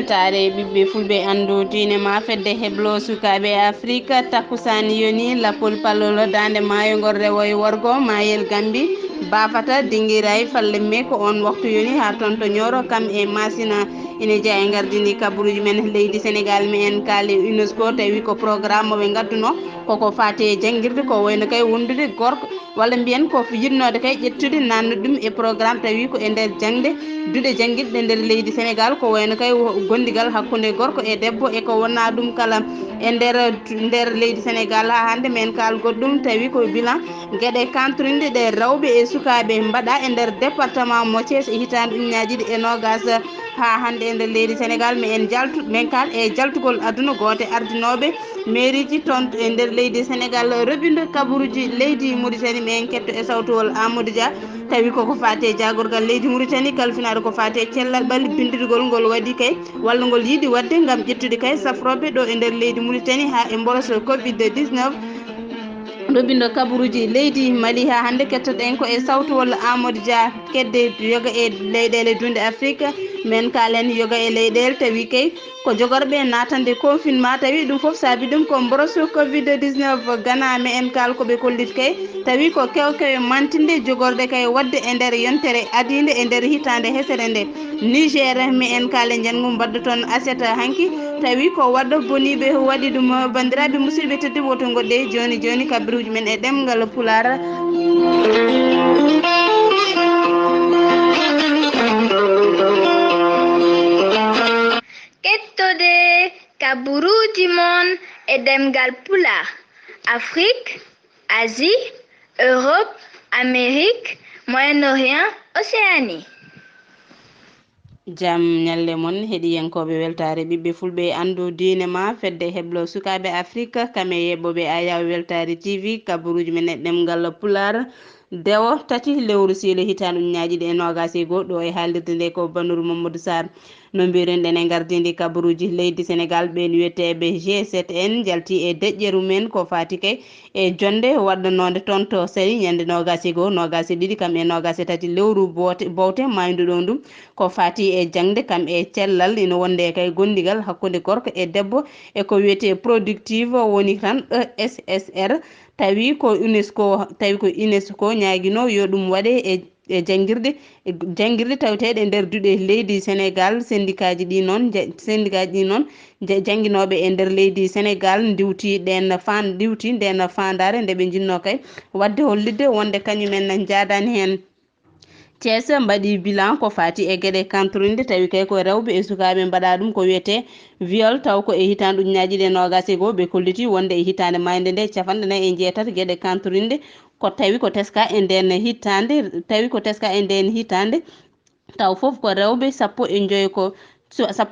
weltare ɓiɓɓe fulɓe andu diine ma fedde heblo sukaɓe afrique takkusani yoni lapol palol dande maayo ngor rewoye worgo mayel gambi bafata dinguiray falle me ko on waktu yoni ha toon to ñoro kam e masina ine jeeya e gardini kabaruji men leydi sénégal mi en kaali UNESCO tawi ko programme ɓe gadduno koko fate jangguirde ko wayno kay wondude gorko walla mbiyen ko yinnode kay ƴettude nannude ɗum e programme tawi ko e nder jangde duuɗe jangguirɗe nder leydi sénégal ko wayno kay gondigal hakkude gorko e debbo e ko wona ɗum kala e nder leydi sénégal ha hande men kal goɗɗum tawi ko bilan gueɗe kantorinde ɗe rewɓe e sukaɓe mbaɗa e nder département mo Thiès e hitande ujunaje ɗiɗi e nogas ha hande e nder leydi sénégal mi en jaltu men kal e jaltugol aduna gote ardinoɓe mairie ji toon e nder leydi sénégal roɓindo kabaruji leydi Mauritanie mi en ketto e sawtowol Amadou Dia tawi koko fate jagorgal leydi Mauritanie kalfinaɗo ko fate cellal ɓalli bindirgol ngol waɗi kay walla ngol yiiɗi wadde gam ƴettude kay safroɓe ɗo e nder leydi Mauritanie ha e mboroso covid 19 roɓindo kabaruji leydi Mali ha hande kettoɗen ko e sawtowol Amadou Dia kedde yoga e leyɗele dunde Afrique men kalen yoga e leyɗele tawi kay ko jogorɓe natande confinement tawi ɗum foof saabi ɗum ko mboroso covid 19 gana me en kal koɓe kollit kay tawi ko kewkewe mantinde jogorde kay wadde e nder yontere adide e nder hitande hesere nde Niger mi en kale jangmum baddo toon aset hanki tawi ko waddo boniɓe waɗi ɗum bandiraɓe musidɓe teddi woto goɗɗe joni joni kabiruji men e ɗemgal pulara kettode kaburuji mon e ɗemgal pulaar Afrique, Asie, Europe, Amérique, Moyen-Orient, Océanie. jam ñalle moon heeɗiyankoɓe weltare ɓiɓɓe fulɓe andu diine ma fedde heblo sukaɓe afrique kame yebboɓe ayaw weltare tv kabaruji men e ɗemgal pular dewo tati lewru siile hitande ujunaje ɗi e nogas e goho ɗo e haalirde nde ko Bannour Mamadou Sarr no mbiruɗen e gardidi kabaruji leydi sénégal ɓen wiyeteɓe G7 en jalti e deƴƴeru men ko fati kay e jonde waɗɗanode toon to sali ñande nogas e goho nogas e ɗiɗi kam e nogas e tati lewru bowte mayduɗo ɗum ko fati e jangde kam e cellal ina wonde kay gondigal hakkude gorko e debbo e ko wiyete productive woni tan ESSR tawi ko UNESCO ñaguino yo ɗum waɗe e jangguirde taweteɗe e nder duuɗe leydi sénégal syndicat ji ɗi noon jangguinoɓe e nder leydi sénégal diwti nden fandare nde ɓe jinno kay wadde hollidde wonde kañumen jadani hen Thiès mbaɗi bilan ko fati e gueɗe kantorinde tawi kay ko rewɓe e sukaɓe mbaɗa ɗum ko wiyete viol taw ko e hitande ujunaje ɗi e nogas e goho ɓe kolliti wonde e hitande mayde nde capanɗe nayyi e jeetati gueɗe kantorinde ko tawi ko teska e nden hitande taw foof ko rewɓe sappo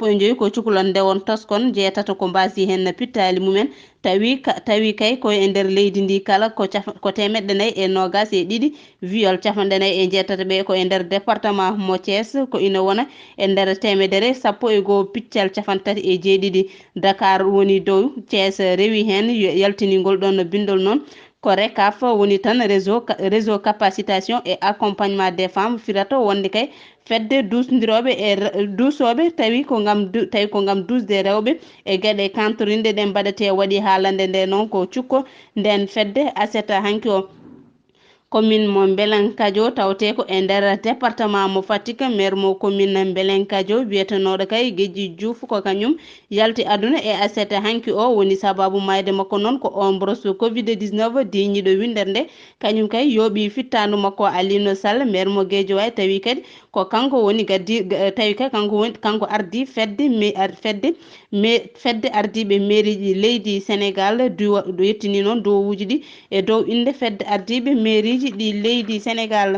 e joyyi ko cukalon ndewon toskon jeetato ko mbasi hen pittali mumen tawi kay koye e nder leydi ndi kala ko temeɗɗe nayyi e nogas e ɗiɗi viol capanɗe nayyi e jeetati ɓe ko e nder département mo Thiès ko ina wona e nder temedere sappo e goho piccal capantati e jeeɗiɗi Dakar woni dow Thiès rewi hen yaltinigol ɗon bindol noon ko RECAF woni tan réseau capacitation et accompagnement des femmes firata wonde kay fedde dusdiroɓe e duusoɓe tawi ko gam dusde rewɓe e gueɗe kantorinde ɗe mbaɗete waɗi haalande nde noon ko cukko nden fedde aseta hanki o commune mo Belenkadio tawte ko e nder département mo Fatick maire mo commune Belenkadio wiyetenoɗo kay Guedji Diouf ko kañum yalti aduna e aset hanki o woni sababu mayde makko noon ko on brosso covid 19 diñiɗo windere nde kañum kay yooɓi fittanu makko Alino Sall maire mo Guédiawaye tawi kadi ko kanko woni kanko ardi fedde ardiɓe mairie ji leydi sénégal do yettini noon dowuji ɗi e dow inde fedde ardiɓe mairie ji ɗi leydi sénégal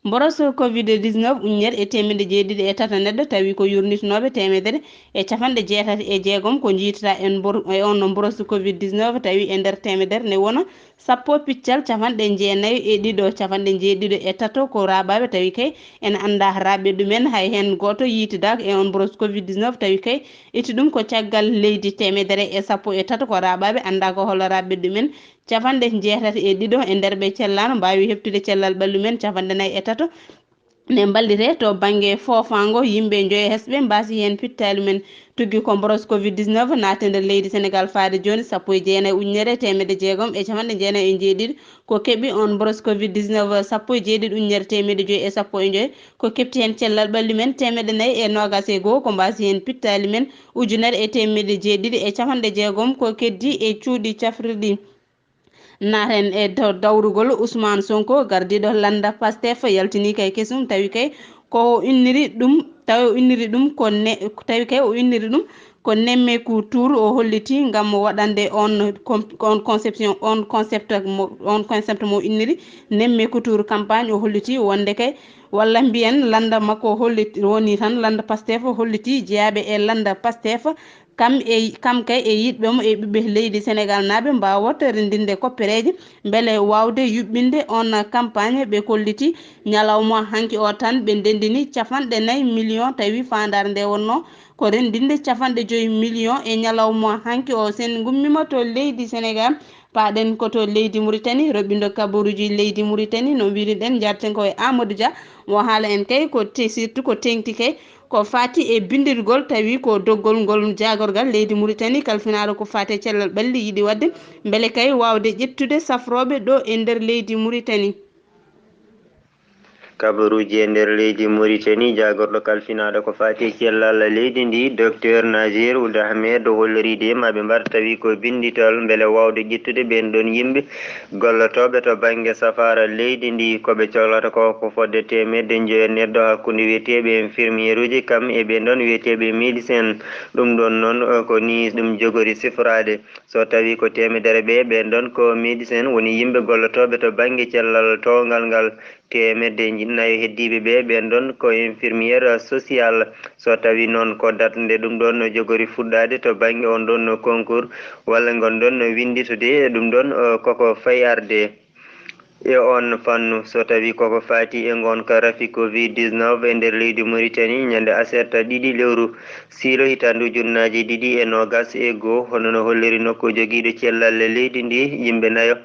mboroso covid 19 uññere e temedde jeeɗiɗi e tata neɗɗo tawi ko yurnitinoɓe temedere e capanɗe jeetati e jeegom ko jiitata e on mboroso covid 19 tawi e nder temedere ne wona sappo piccal capanɗe jeenayyi e ɗiɗo capanɗe jeeɗiɗo e tato ko raɓaɓe tawi kay ene anda raɓɓe ɗumen hay hen goto yiitidaka e on mboroso covid 19 tawi kay itti ɗum ko caggal leydi temedere e sappo e tato ko raɓaɓe anda ko holo raɓɓe ɗumen capanɗe jeetati e ɗiɗo e nder ɓe cellano mbawi heftude cellal ɓallumen capanɗe nayyi e tato ne ballire to bange fofango yimbe joye hesbe mbasi hen pittali men tuggi ko boros covid 19 natende leydi Sénégal faade joni sappo e jeenayi ujunere temedde jeegom e capanɗe jeenayi e jeeɗiɗi ko keɓi on boros covid 19 sappo e jeeɗiɗi ujunere temedde joyi e sappo e joyi ko kepti hen cellal ɓalli men temedde nayyi e nogas e goho ko mbasi hen pittali men ujunere e temedde jeeɗiɗi e capanɗe jeegom ko keddi e cuuɗi cafrirɗi naten e dawrugol Ousmane Sonko gardiɗo landa Pastef yaltini kay kesum tawi kay ko inniri ɗum tawi kay o inniri ɗum ko nemmeku tour o holliti ngam waɗande on concept mo inniri nemmeku tour campagne o holliti wonde kay walla mbiyen landa makko holliti woni tan landa Pastef holliti jeeyaɓe e landa Pastef kam kay e yiɗɓemo e ɓiɓɓe leydi Sénégal naaɓe mbawa wottere ndinde koppereje beele wawde yuɓɓinde on campagne ɓe kolliti ñalawma hanki o tan ɓe ndendini 4 millions tawi fandare nde wonno ko rendinde 5 millions e ñalawma hanki o sen gummima to leydi Sénégal paɗen koto leydi Mauritanie roɓindo kabaruji leydi Mauritanie no mbiriɗen jarten ko e Amadou Dia mo haala en kay ko surtout ko tengti kay ko fati e bindirgol tawi ko doggol ngol jagorgal leydi Mauritanie kalfinaɗo ko fati cellal ɓalli yiɗi wadde beele kay wawde ƴettude safroɓe ɗo e nder leydi Mauritanie. kabaruji e nder leydi Mauritanie jagorɗo kalfinaɗo ko fati cellal leydi ndi docteur Nazir Ould Ahmed holliride maɓe mbar tawi ko bindital beele wawde ƴettude ɓen ɗon yimɓe gollotoɓe to banggue safara leydi ndi koɓe cohlata ko fodde temedde joyi neɗɗo hakkude wiyeteɓe infirmiére uji kam e ɓen ɗon wiyeteɓe médecin ɗum ɗon noon ko ni ɗum jogori sifrade so tawi ko temedere ɓe ɓen ɗon ko médecin woni yimɓe gollotoɓe to banggue cellal towgal ngal temedde nayo heddiɓe ɓe ɓen ɗon ko infirmiére social so tawi noon ko date nde ɗum ɗon no jogori fuɗɗade to banggue on ɗon no concours walla gon ɗon no winditude ɗum ɗon koko fay arde e on fannu so tawi koko fati e gonka rafi covid 19 e nder leydi Mauritanie ñande aserta ɗiɗi lewru silo hitandu ujunnaji ɗiɗi e nogas e goho hono no holliri nokku joguiɗo cellal leydi ndi yimɓe nayo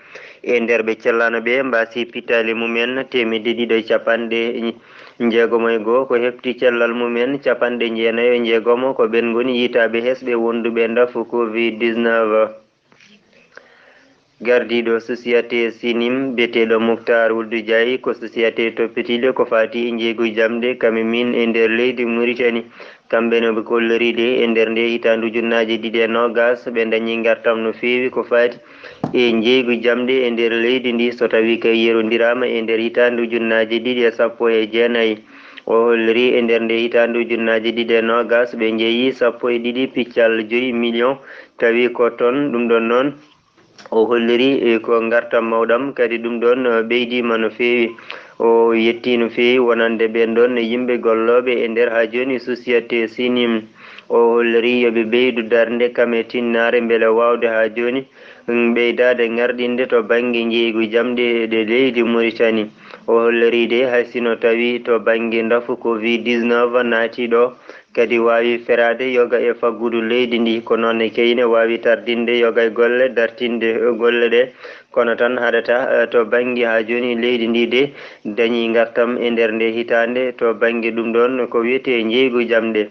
e nder ɓe cellano ɓe mbasi pitali mumen temedde ɗiɗi e capanɗe jeegomo e goho ko hefti cellal mumen capanɗe jeenayi e jeegomo ko ɓen goni yitaɓe hesɓe wonduɓe ndafu covid 19 gardiɗo société sinim biyeteɗo Moukhtar Ould Diaye ko société toppitiɗo ko fati e jeeygu jamde kame min e nder leydi Mauritanie kamɓene ɓe kolloride e nder nde hitandu ujunnaji ɗiɗi e nogas ɓe dañi gartam no fewi ko fati e jeeygu jamde e nder leydi ndi so tawi kay yerodirama e nder hitandu ujunnaji ɗiɗi e sappo e jeenayi o holliri e nder nde hitandu ujunnaji ɗiɗi e nogas ɓe jeeyi 1.5 millions tawi ko toon ɗum ɗon noon o holliri ko gartam mawɗam kadi ɗum ɗon ɓeydima no fewi o yetti no fewi wonande ɓen ɗon yimɓe golloɓe e nder ha joni société sinim o holliri yoɓe ɓeydu darde kam e tinnare beele wawde ha joni ɓeydade ngarɗinde to banggue jeeygu jamde ɗe leydi Mauritanie o holliride hay sino tawi to banggue ndafu covid 19 naati ɗo kadi wawi ferade yoga e faggudu leydi ndi ko noon keyne wawi tardinde yoga e golle dartinde golle ɗe kono tan haɗata to banggue ha joni leydi ndi de dañi gartam e nder nde hitande to banggue ɗum ɗon ko wiyete jeeygu jamde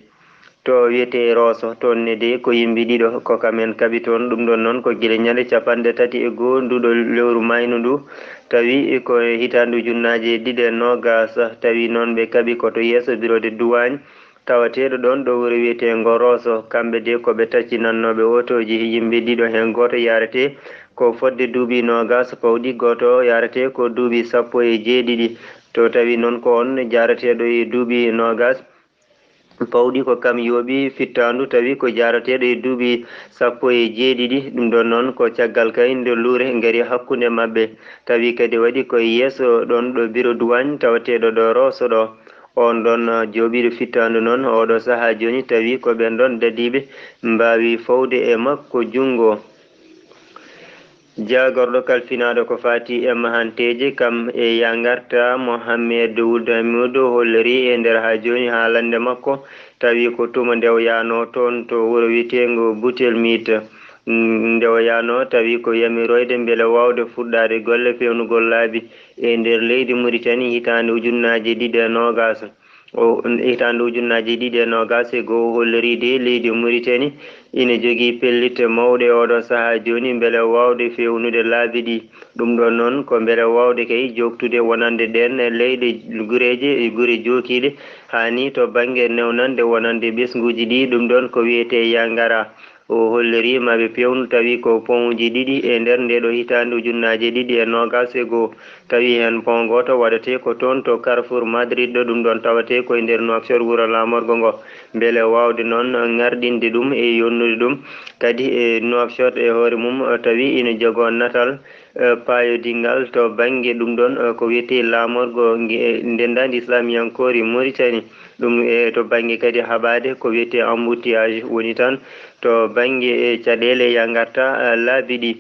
to wiyete Rosso toon ne de ko yimɓe ɗiɗo ko kamen kaaɓi toon ɗum ɗon noon ko guila ñande 31 nduɗo lewru maynu ndu tawi ko hitandu ujunnaji ɗiɗi e nogas tawi noon ɓe kaaɓi koto yeeso bureau de douane tawateɗo ɗon ɗo wuuro wiyetego Rosso kamɓe de koɓe taccinannoɓe otoji yimɓe ɗiɗo hen goto yarete ko fodde duuɓi nogas pawɗi goto yarete ko duuɓi 17 to tawi noon ko on jarateɗo e duuɓi nogas pawɗi ko kam yooɓi fittandu tawi ko jarateɗo e duuɓi 17 ɗum ɗon noon ko caggal kay nde luure gaari hakkude mabɓe tawi kadi waɗi koye yeeso ɗon ɗo bureau douane tawateɗo ɗo Rosso ɗo on ɗon jooɓiɗo fittandu noon oɗo saaha joni tawi ko ɓen ɗon dadiɓe mbawi fawde e makko junggo jagorɗo kalfinaɗo ko fati e mahanteje kam e yangarta Mohamed Ould Ahmed holliri e nder ha joni haalande makko tawi ko tuma nde o yano toon to wuuro witego Boutelmite nde o yano tawi ko yamiroyde beele wawde fuɗɗade golle fewnugol laabi e nder leydi Mauritanie hitande ujunnaje 2020 o hitande ujunnaje 2020 e goo holliride leydi Mauritanie ina jogui pellite mawɗe oɗo saaha joni beele wawde fewnude laabi ɗi ɗum ɗon noon ko beele wawde kay joktude wonande ɗen leyɗe guureje e guure jokiɗe hani to banggue newnande wonande ɓesguji ɗi ɗum ɗon ko wiyete yangara o holliri maɓe pewnu tawi ko pont uji ɗiɗi e nder ndeɗo hitande ujunnaje 2020 tawi hen pont goto waɗate ko toon to Carrefour Madrid ɗo ɗum ɗon tawate koye nder Nouakchott wuuro lamorgo ngo beele wawde noon ngardinde ɗum e yonnude ɗum kadi e Nouakchott e hoore mum tawi ina jogo natal payodingal to banggue ɗum ɗon ko wiyete lamorgo ndendadi islamiyankori Mauritanie ɗum e to banggue kadi haɓade ko wiyete embouteillage woni tan to banggue e caɗele ya garta laabi ɗi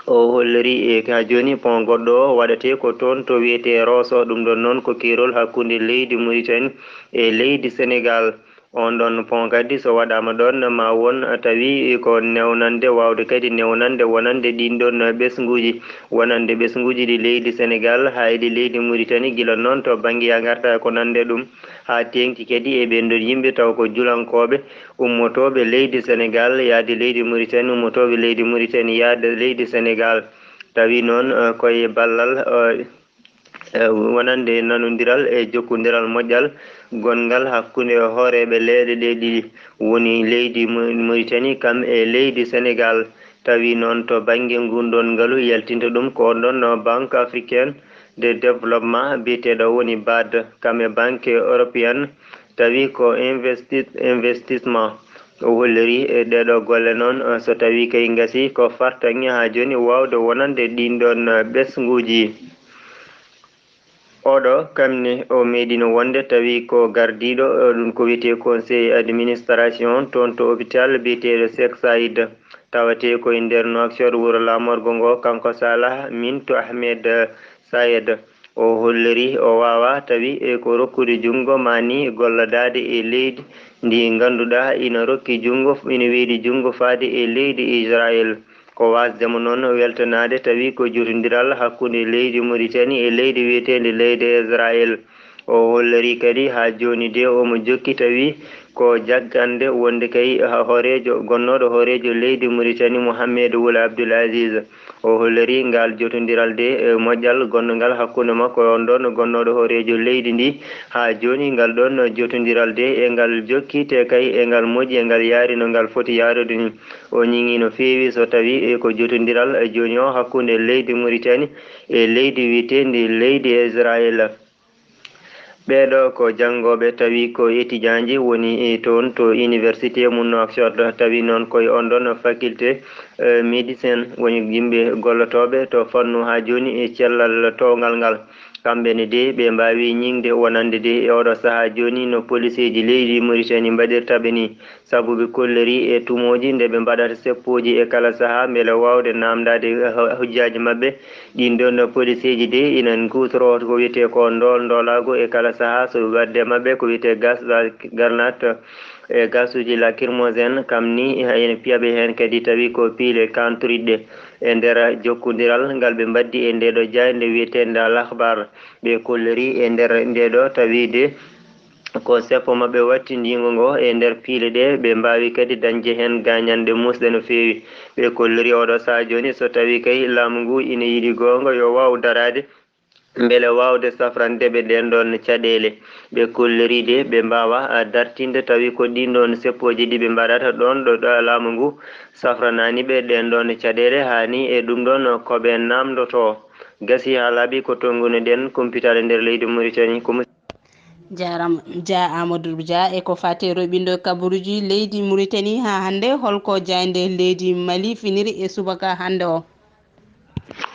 o holliri e ha joni pont goɗɗo o waɗate ko toon to wiyete Rosso ɗum ɗon noon ko kirol hakkude leydi Mauritanie e leydi Sénégal on ɗon pont kadi so waɗama ɗon ma won tawi ko newnande wawde kadi newnande wonande ɗin ɗon ɓesguji wonande ɓesguji ɗi leydi Sénégal haydi leydi Mauritanie guila noon to banggue ya garta ko nande ɗum ha tengti kadi e ɓen ɗon yimɓe taw ko julankoɓe ummotoɓe leydi Sénégal yaade leydi Mauritanie ummotoɓe leydi Mauritanie yaade leydi Sénégal tawi noon koye ballal wonande nanodiral e jokkodiral moƴƴal gongal hakkude hooreɓe leeɗe ɗe ɗiɗi woni leydi Mauritanie kam e leydi Sénégal tawi noon to banggue ngundon ngaalu yaltinta ɗum ko on ɗon banque africaine de développement biyeteɗo woni BAD kam e banque européenne tawi ko investissement o holliri e ɗeɗo golle noon so tawi kay gasi ko fartani ha joni wawde wonande ɗin ɗon ɓesguji oɗo kamne o meeɗino wonde tawi ko gardiɗo ɗum ko wiyete conseil administration toon to hôpital biyeteɗo Cheikh Saïd tawate koye nder Nouakchott wuuro lamorgo ngo kanko Salah Mintou Ahmed Sayed o holliri o wawa tawi e ko rokkude junggo mani gollodade e leydi ndi ganduɗa ina rokki junggo ina weeɗi junggo faade e leydi Israël ko wasdemo noon weltanade tawi ko jotodiral hakkude leydi Mauritanie e leydi wiyetede leydi Israël o holliri kadi ha joni de omo jokki tawi ko jaggande wonde kay horejo gonnoɗo horejo leydi Mauritanie Mouhamed Ould Abdoul Aziz o holliri ngal jotodiral de moƴƴal gonnogal hakkude makko on ɗon gonnoɗo horejo leydi ndi ha joni ngal ɗon jotodiral de e ngal jokki te kay e ngal moƴƴi e ngal yaari no ngal foti yaarude ni o ñiŋi no feewi so tawi ko jotodiral joni o hakkude leydi Mauritanie e leydi wiyetedi leydi Israël ɓeɗo ko janggoɓe tawi ko étudiant ji woni toon to université mum Nouakchott tawi noon koye on ɗon faculté médecine woni yimɓe gollotoɓe to fannu ha joni e cellal towgal ngal kamɓene de ɓe mbawi ñingde wonande de e oɗo saaha joni no police ji leydi Mauritanie mbaɗirtaɓe ni saabu ɓe kolleri e tumoji nde ɓe mbaɗata seppoji e kala saaha beele wawde namdade hujjaji mabɓe ɗin ɗon police ji de ina kutoro ko wiyete ko ndolago e kala saaha so wadde mabɓe ko wiyete gaz garnat e gaz uji lacrymogène kam ni ene piyaɓe hen kadi tawi ko piile kantoriɗɗe e nder jokkodiral ngal ɓe mbaddi e ndeɗo jayde wiyetede Al Akhbar ɓe kolleri e nder ndeɗo tawide ko seppo mabɓe wattindingo ngo e nder piile ɗe ɓe mbawi kadi dañde hen gañande musɗe no fewi ɓe kolleri oɗo saaha joni so tawi kay laamu ngu ina yiiɗi gonga yo waw darade beele wawde safrandeɓe ɗen ɗon caɗele ɓe kolleride ɓe mbawa dartinde tawi ko ɗin ɗon seppoji ɗi ɓe mbaɗata ɗon ɗo laamu ngu safranani ɓe ɗen ɗon caɗele hani e ɗum ɗon koɓe namdoto gasi ha laaɓi ko tonguno ɗen computale nder leydi Mauritanie ko jarama Dia Amadou Dia e ko fate roɓindo kabaruji leydi Mauritanie ha hande holko jayde leydi Mali finiri e subaka hande o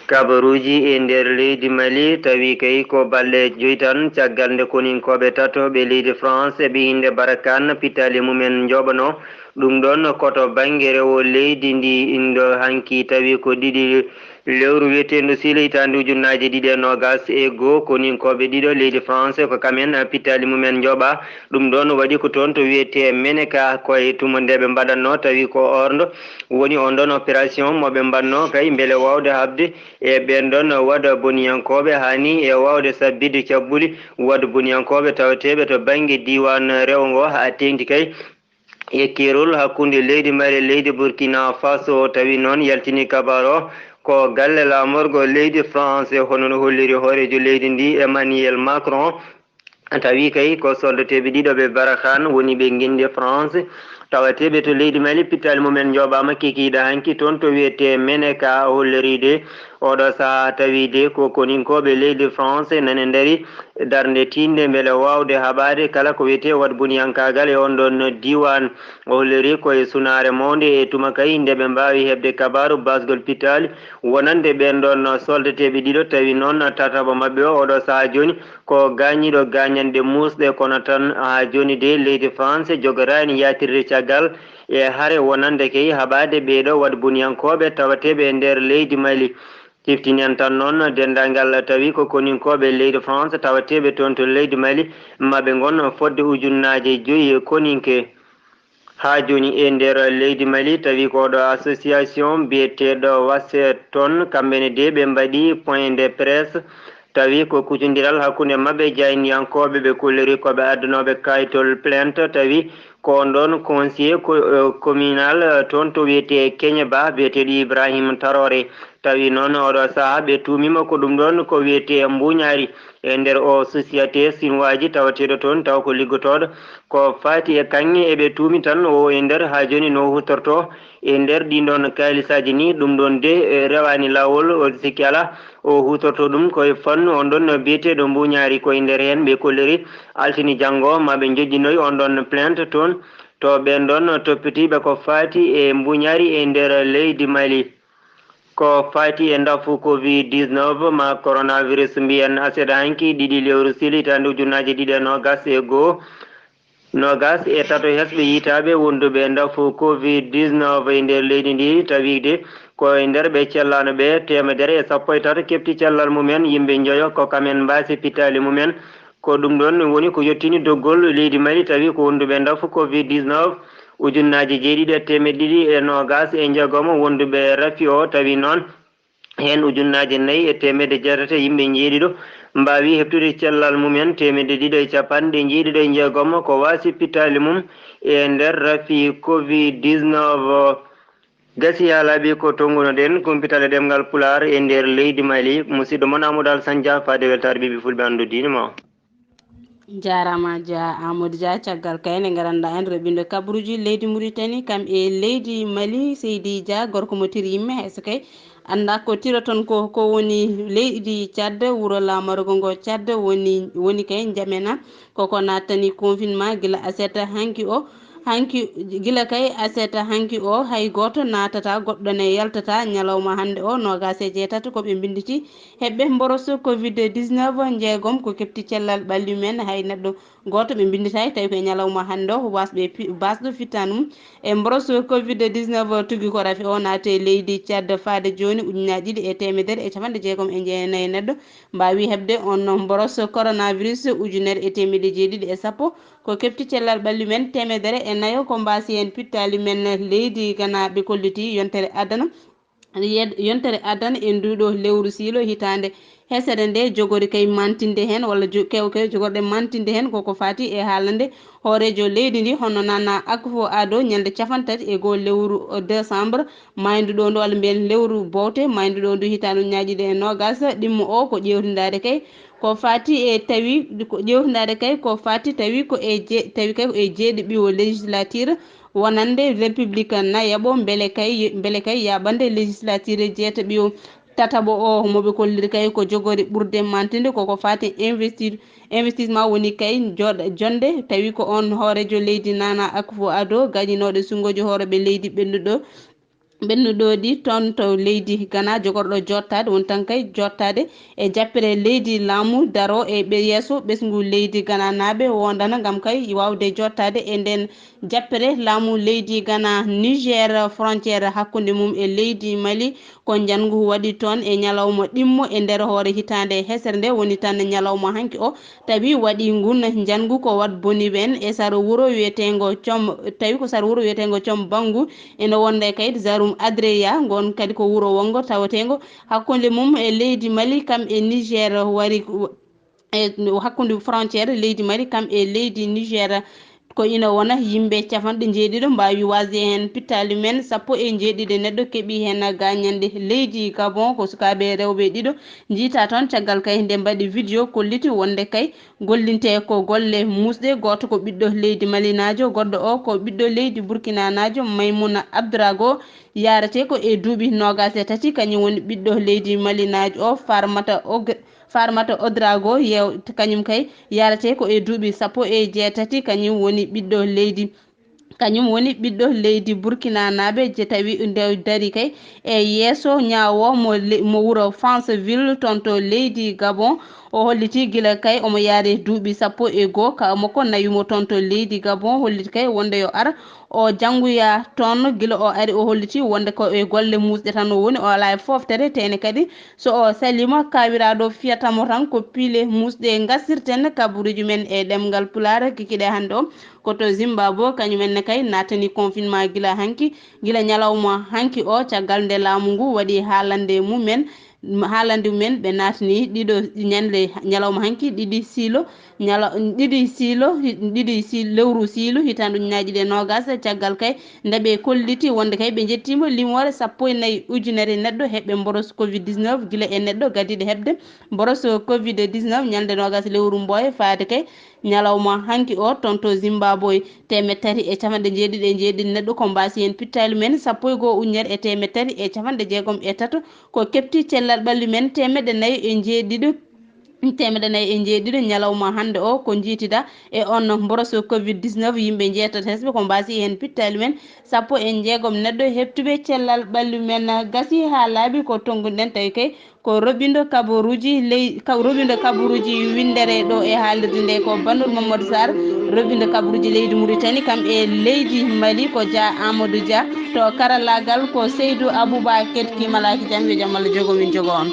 kabaruji e nder leydi Mali tawi kay ko balle joyi tan caggal nde koninkoɓe tatoɓe leydi France eɓe inde Barakane pitali mumen joɓano ɗum ɗon koto banggue rewo leydi ndi indo hanki tawi ko ɗiɗi lewru wiyetendu sile hitande ujunnaje ɗiɗi e nogas e goho koninkoɓe ɗiɗo leydi france ko kamen pittali mumen jooɓa ɗum ɗon waɗi ko toon to wiyete meneka koye tuma nde ɓe mbaɗanno tawi ko orndo woni on ɗon opération moɓe mbanno kay beele wawde habde e ɓen ɗon waɗa boniyankoɓe hani e wawde sabbide caɓɓuli waɗa boniyankoɓe tawateɓe to banggue diwan rewo ngo ha tengti kay e kerol hakkude leydi mari leydi burkina faso tawi noon yaltini kabar o ko galle lamorgo leydi france hono no holliri hoorejo leydi ndi emmanuel macron tawi kay ko soldateɓe ɗiɗo ɓe barakan woni ɓe guinde france tawateɓe to leydi mali pittali mumen jooɓama kikiɗa hanki toon to wiyete meneka holliride oɗo saaha tawide ko koninkoɓe leydi france nane daari darde tinde beele wawde haɓade kala ko wiyete wat boniyankagal e on ɗon diwan o holliri koye sunare mawde e tuma kay nde ɓe mbawi hebde kabaru basgol pittali wonande ɓen ɗon soldateɓe ɗiɗo tawi noon tataɓa mabɓe o oɗo saaha joni ko gañiɗo gañande musɗe kono tan ha joni de leydi france jogorani yatirde caggal e haare wonande kay haɓade ɓeɗo wat boniyankoɓe tawateɓe e nder leydi mali siftinen tan noon dendagal tawi ko koninkoɓe leydi france tawateɓe toon to leydi mali maɓe gon fodde ujunnaje 5 koninke ha joni e nder leydi mali tawi koɗo association biyeteɗo wasseton kamɓene de ɓe mbaɗi point de presse tawi ko kucodiral hakkude mabɓe jayniyankoɓe ɓe kulliri koɓe addanoɓe kayitol plainte tawi ko on ɗon conseiller communal toon to wiyete Keñe Ba biyeteɗo Ibrahima Tarore tawi noon oɗo saaha ɓe tumima ko ɗum ɗon ko wiyete mbuñari e nder o société sinwaji tawateɗo toon taw ko liggotoɗo ko fati e kanŋe eɓe tuumi tan o e nder ha joni no hutorto e nder ɗin ɗon kalisaji ni ɗum ɗon de rewani lawol o sikki ala o hutorto ɗum koye fannu on ɗon biyeteɗo mbuñari koye nder hen ɓe kolliri altini janggo maɓe jojjinoyi on ɗon plainte toon to ɓen ɗon toppitiɓe ko fati e mbuñari e nder leydi Mali ko fati e ndafu covid-19 ma coronavirus mbiyen aseɗa hanki ɗiɗi lewru silitande ujunnaje ɗiɗi e nogas e goho nogas e tato hesɓe yitaɓe wonduɓe ndafu covid-19 e nder leydi ndi tawide ko e nder ɓe cellano ɓe 113 kefti cellal mumen yimɓe joyo ko kamen mbasi pittali mumen ko ɗum ɗon woni ko yettini doggol leydi Mali tawi ko wonduɓe ndafu covid-19 ujunnaje 7,290 wonduɓe rafi o tawi noon hen ujunnaje 4,800 yimɓe jeeɗiɗo mbawi heftude cellal mumen 250 ko wasi pittali mum e nder rafi covid-19 gasi haalaɓi ko tonguno ɗen kumpitale ɗemgal pular e nder leydi Mali musidɗo moon Amadou Alassane Dia fade weltare ɓiɓe fulɓe andudine ma jarama Dia Amadou Dia caggal kayne garanda en reɓindo kabruji leydi Mauritanie kam e leydi Mali Seydi Dia gorko mo tiri yimme hayso kay anda ko tira ton ko woni leydi Tchad wuro lamorgo ngo Tchad woni kay jamena koko nattani confinement gila aseta hanki gila kay aseta hanki o hay goto natata goɗɗo ne yaltata ñalawma hande o nogas e jeetati koɓe binditi heɓɓe mboroso covid-19 jeegom ko kefti cellal ɓalli men hay neɗɗo goto ɓe binditay tawi koye ñalawma hande o basɗo fittanum e mboroso covid-19 tugui ko rafi o naate leydi Tchad faade joni ujunnaje 2,690 neɗɗo mbawi hebde on mboroso coronavirus ujunere e 710 ko kefti cellal ɓalli men 104 ko mbasi hen pittali men leydi Gana ɓe kolliti yontere adana e nduɗo lewru siilo hitande hesere nde jogori kay mantinde hen walla kewkew jogorɗe mantinde hen koko fati e haalande hoorejo leydi ndi hono Nana Akufo-Addo ñande 30 lewru décembre mayduɗo ndu walla mbiyen lewru bowte mayduɗo ndu hitande ujunaje 20 ɗimmo o ko ƴewtidade kay ko fati e tawi ko ƴewtidade kay ko fati tawi ko e jeeɗi ɓiwo législature wonande république nayaɓo beele kay yaɓande législature jeeta ɓiwo tataɓo o moɓe kolliri kay ko jogori ɓurde mantinde koko fati investissement woni kay jonde tawi ko on hoorejo leydi Nana Akufo-Addo gañinoɗo sungoji hooreɓe leydi ɓennuɗo ɗi toon to leydi Gana jogorɗo jottade woni tan kay jottade e jappere leydi laamu daro e yeeso ɓesgu leydi Gana naaɓe wondana gam kay wawde jottade e nden jappere laamu leydi Ghana Niger frontière hakkunde mum e leydi Mali ko jangu waɗi toon e ñalawma ɗimmo e nder hoore hitande hesere nde woni tan ñalawma hanki o tawi waɗi ngun jangu ko wat boni ɓen e saro wuro wiyetengo com tawi ko saro wuro wiyetengo com bangu ene wonde kayit zarum adreya gon kadi ko wuro wongo tawatengo hakkunde mum e leydi Mali kam e Niger wari e hakkunde frontière leydi Mali kam e leydi Niger ko ina wona yimɓe cafanɗe jeeɗiɗo mbawi wasde hen pittali men 17 neɗɗo keeɓi hen gañande leydi Gabon ko sukaɓe rewɓe ɗiɗo jiita toon caggal kay nde mbaɗi vidéo kolliti wonde kay gollinte ko golle musɗe goto ko ɓiɗɗo leydi malinajo goɗɗo o ko ɓiɗɗo leydi burkinanajo Maymouna Abdrago yarate ko e duuɓi 23 kañum woni ɓiɗɗo leydi malinajo o Farmata Odrago yew kañum kay yarate ko e duuɓi 17 kañum woni ɓiɗɗo leydi Burkina naɓe je tawi nde dari kay e yeeso ñawo mo wuro Franceville toon to leydi Gabon o holliti gila kay omo yaare duuɓi 11 ka makko nayimo toon to leydi Gabon holliti kay wonde yo ara o janggoya toon gila o ari o holliti wonde ko e golle musɗe tan o woni o ala e foftere tene kadi so o salima kawiraɗo fiyatamo tan ko piile musɗe gassirten kabaruji men e ɗemgal Pulaar kikiɗe hande o koto Zimbabwe kañumenne kay natani confinement gila hanki gila ñalawma hanki o caggal nde laamu ngu waɗi haalande mumen ɓe natani ɗiɗo ñande ñalawma hanki lewru siilu hitande ujunaje ɗe nogas caggal kay ndeɓe kolliti wonde kay ɓe jettima limore 14,000 neɗɗo heɓɓe mboros covid-19 guila e neɗɗo gadiɗo heɓde mboros covid-19 ñande nogas lewru mboye faade kay ñalawma hanki o toon to Zimbabwe 370 neɗɗo ko mbasi hen pittali men 11,363 ko kepti cellal ɓalli men 407 ñalawma hande o ko jiitida e on mboroso covid-19 yimɓe jeetata hesɓe ko mbasi hen pittali men 16 neɗɗo heftuɓe cellal ɓalli men gasi ha laaɓi ko tonguɗen tawi kay ko roɓindo kabaruji windere ɗo e haalirde nde ko Bannoul Mamadou Sarr roɓindo kabaruji leydi Mauritanie kam e leydi Mali ko Dia Amadou Dia to karallagal ko Seydou Abouba ketki malaki jam yo jaam Allah jogo min jogo on